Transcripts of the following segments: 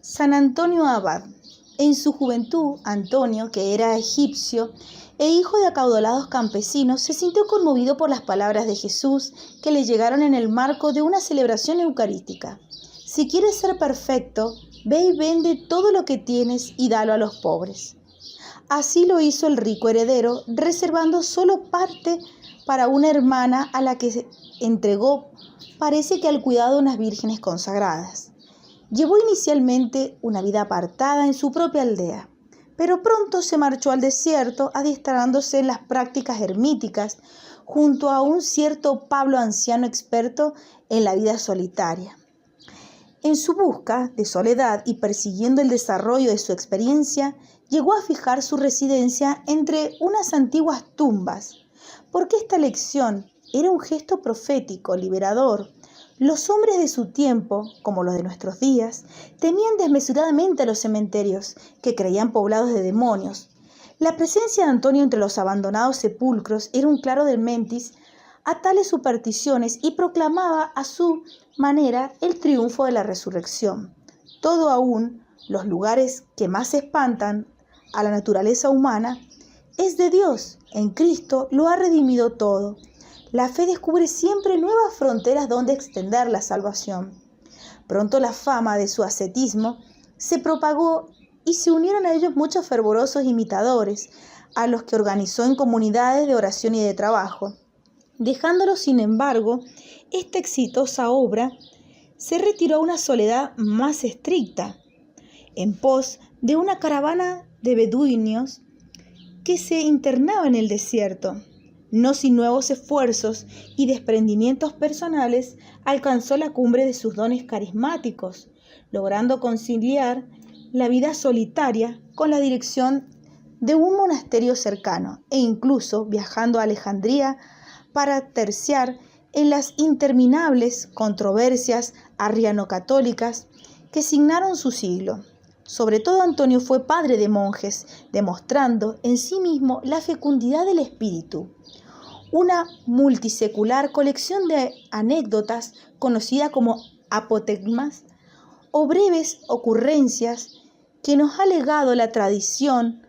San Antonio Abad. En su juventud, Antonio, que era egipcio e hijo de acaudalados campesinos, se sintió conmovido por las palabras de Jesús que le llegaron en el marco de una celebración eucarística. Si quieres ser perfecto, ve y vende todo lo que tienes y dalo a los pobres. Así lo hizo el rico heredero, reservando solo parte para una hermana a la que se entregó, parece que al cuidado de unas vírgenes consagradas. Llevó inicialmente una vida apartada en su propia aldea, pero pronto se marchó al desierto adiestrándose en las prácticas ermíticas junto a un cierto Pablo anciano experto en la vida solitaria. En su busca de soledad y persiguiendo el desarrollo de su experiencia, llegó a fijar su residencia entre unas antiguas tumbas, porque esta elección era un gesto profético, liberador. Los hombres de su tiempo, como los de nuestros días, temían desmesuradamente a los cementerios, que creían poblados de demonios. La presencia de Antonio entre los abandonados sepulcros era un claro desmentis a tales supersticiones y proclamaba a su manera el triunfo de la resurrección. Todo aún, los lugares que más espantan a la naturaleza humana, es de Dios. En Cristo lo ha redimido todo. La fe descubre siempre nuevas fronteras donde extender la salvación. Pronto la fama de su ascetismo se propagó y se unieron a ellos muchos fervorosos imitadores, a los que organizó en comunidades de oración y de trabajo. Dejándolo, sin embargo, esta exitosa obra, se retiró a una soledad más estricta, en pos de una caravana de beduinos que se internaba en el desierto. No sin nuevos esfuerzos y desprendimientos personales, alcanzó la cumbre de sus dones carismáticos, logrando conciliar la vida solitaria con la dirección de un monasterio cercano e incluso viajando a Alejandría para terciar en las interminables controversias arriano-católicas que signaron su siglo. Sobre todo, Antonio fue padre de monjes, demostrando en sí mismo la fecundidad del espíritu. Una multisecular colección de anécdotas conocida como apotegmas o breves ocurrencias que nos ha legado la tradición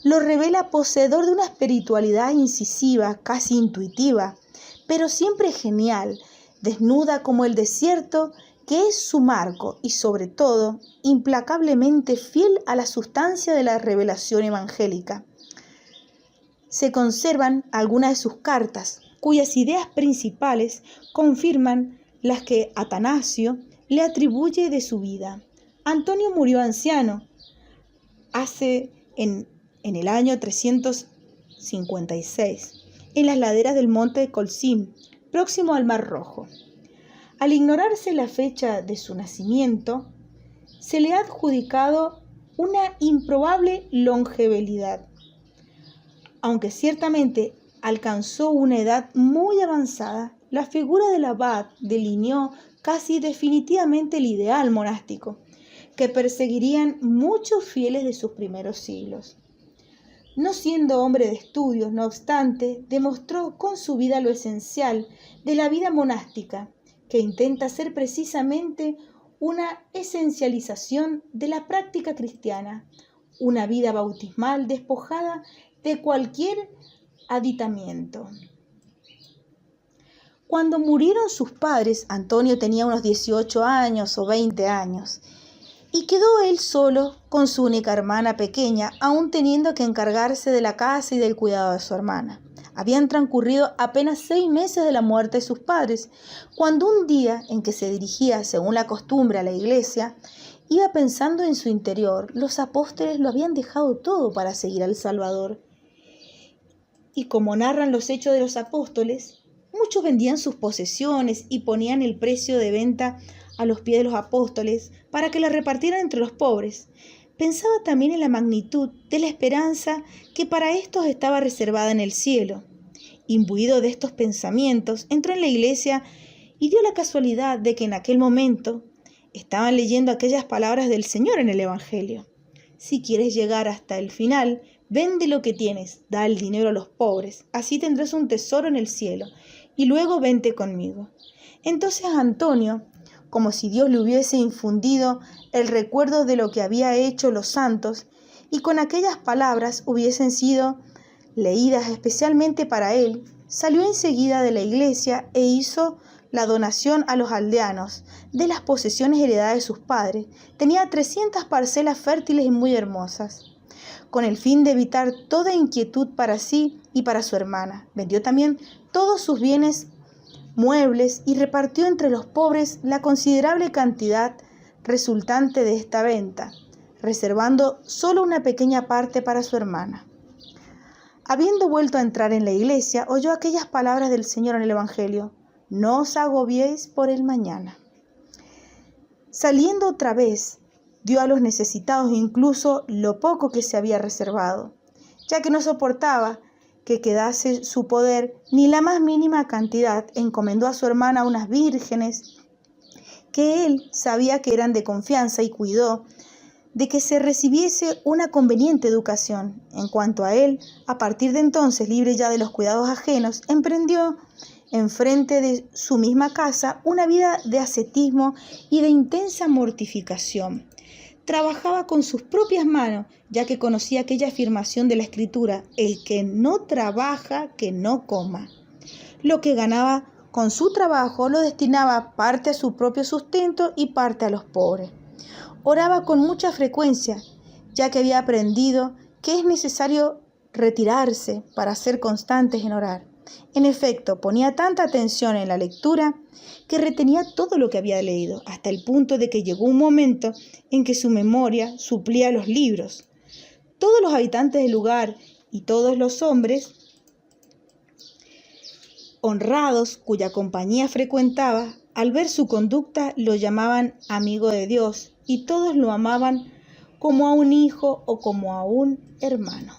lo revela poseedor de una espiritualidad incisiva, casi intuitiva, pero siempre genial, desnuda como el desierto que es su marco y sobre todo implacablemente fiel a la sustancia de la revelación evangélica. Se conservan algunas de sus cartas, cuyas ideas principales confirman las que Atanasio le atribuye de su vida. Antonio murió anciano, en el año 356, en las laderas del monte Colcim, próximo al Mar Rojo. Al ignorarse la fecha de su nacimiento, se le ha adjudicado una improbable longevidad. Aunque ciertamente alcanzó una edad muy avanzada, la figura del abad delineó casi definitivamente el ideal monástico que perseguirían muchos fieles de sus primeros siglos. No siendo hombre de estudios, no obstante, demostró con su vida lo esencial de la vida monástica, que intenta ser precisamente una esencialización de la práctica cristiana, una vida bautismal despojada de cualquier aditamiento. Cuando murieron sus padres, Antonio tenía unos 18 años o 20 años, y quedó él solo con su única hermana pequeña, aún teniendo que encargarse de la casa y del cuidado de su hermana. Habían transcurrido apenas 6 meses de la muerte de sus padres, cuando un día en que se dirigía, según la costumbre, a la iglesia, iba pensando en su interior. Los apóstoles lo habían dejado todo para seguir al Salvador. Y como narran los Hechos de los Apóstoles, muchos vendían sus posesiones y ponían el precio de venta a los pies de los apóstoles para que la repartieran entre los pobres. Pensaba también en la magnitud de la esperanza que para estos estaba reservada en el cielo. Imbuido de estos pensamientos, entró en la iglesia y dio la casualidad de que en aquel momento estaban leyendo aquellas palabras del Señor en el Evangelio. Si quieres llegar hasta el final, vende lo que tienes, da el dinero a los pobres, así tendrás un tesoro en el cielo, y luego vente conmigo. Entonces Antonio, como si Dios le hubiese infundido el recuerdo de lo que había hecho los santos, y con aquellas palabras hubiesen sido leídas especialmente para él, salió enseguida de la iglesia e hizo la donación a los aldeanos de las posesiones heredadas de sus padres. Tenía 300 parcelas fértiles y muy hermosas, con el fin de evitar toda inquietud para sí y para su hermana. Vendió también todos sus bienes muebles y repartió entre los pobres la considerable cantidad resultante de esta venta, reservando solo una pequeña parte para su hermana. Habiendo vuelto a entrar en la iglesia, oyó aquellas palabras del Señor en el Evangelio: no os agobiéis por el mañana. Saliendo otra vez, dio a los necesitados incluso lo poco que se había reservado, ya que no soportaba que quedase su poder ni la más mínima cantidad. Encomendó a su hermana unas vírgenes que él sabía que eran de confianza y cuidó de que se recibiese una conveniente educación. En cuanto a él, a partir de entonces, libre ya de los cuidados ajenos, emprendió enfrente de su misma casa una vida de ascetismo y de intensa mortificación. Trabajaba con sus propias manos, ya que conocía aquella afirmación de la Escritura: el que no trabaja, que no coma. Lo que ganaba con su trabajo lo destinaba parte a su propio sustento y parte a los pobres. Oraba con mucha frecuencia, ya que había aprendido que es necesario retirarse para ser constantes en orar. En efecto, ponía tanta atención en la lectura que retenía todo lo que había leído, hasta el punto de que llegó un momento en que su memoria suplía los libros. Todos los habitantes del lugar y todos los hombres honrados cuya compañía frecuentaba, al ver su conducta, lo llamaban amigo de Dios, y todos lo amaban como a un hijo o como a un hermano.